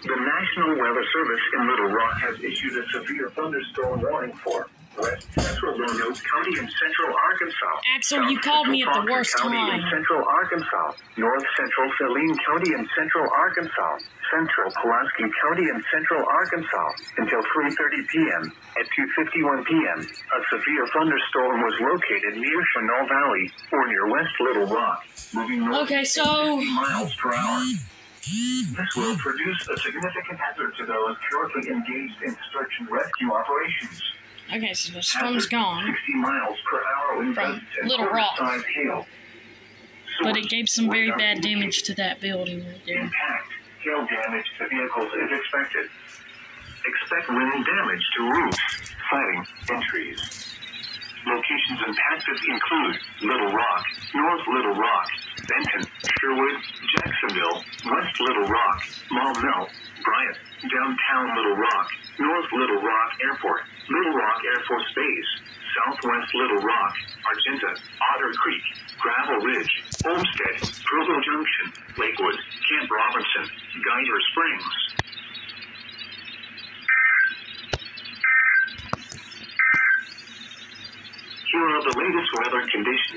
The National Weather Service in Little Rock has issued a severe thunderstorm warning for west central Roanoke County in central Arkansas. Axel, you called me at the worst County time. in central Arkansas, north central Saline County in central Arkansas, central Pulaski County in central Arkansas until 3:30 p.m. At 2:51 p.m., a severe thunderstorm was located near Chenal Valley or near West Little Rock, moving north Okay, so 50 miles per hour. This will produce a significant hazard to those currently engaged in search and rescue operations. okay, so the storm's gone, 60 miles per hour wind From gusts and Little Rock. quarter-size hail. but it gave some very bad damage to that building right there. Impact. Hail damage to vehicles is expected. Expect wind damage to roofs, siding, and trees. Locations impacted include Little Rock, North Little Rock, Benton, Sherwood, Jacksonville, West Little Rock, Maumelle, Bryant, Downtown Little Rock, North Little Rock Airport, Little Rock Air Force Base, Southwest Little Rock, Argenta, Otter Creek, Gravel Ridge, Homestead, Provo Junction, Lakewood, Camp Robinson, Geyser Springs. Here are the latest weather conditions.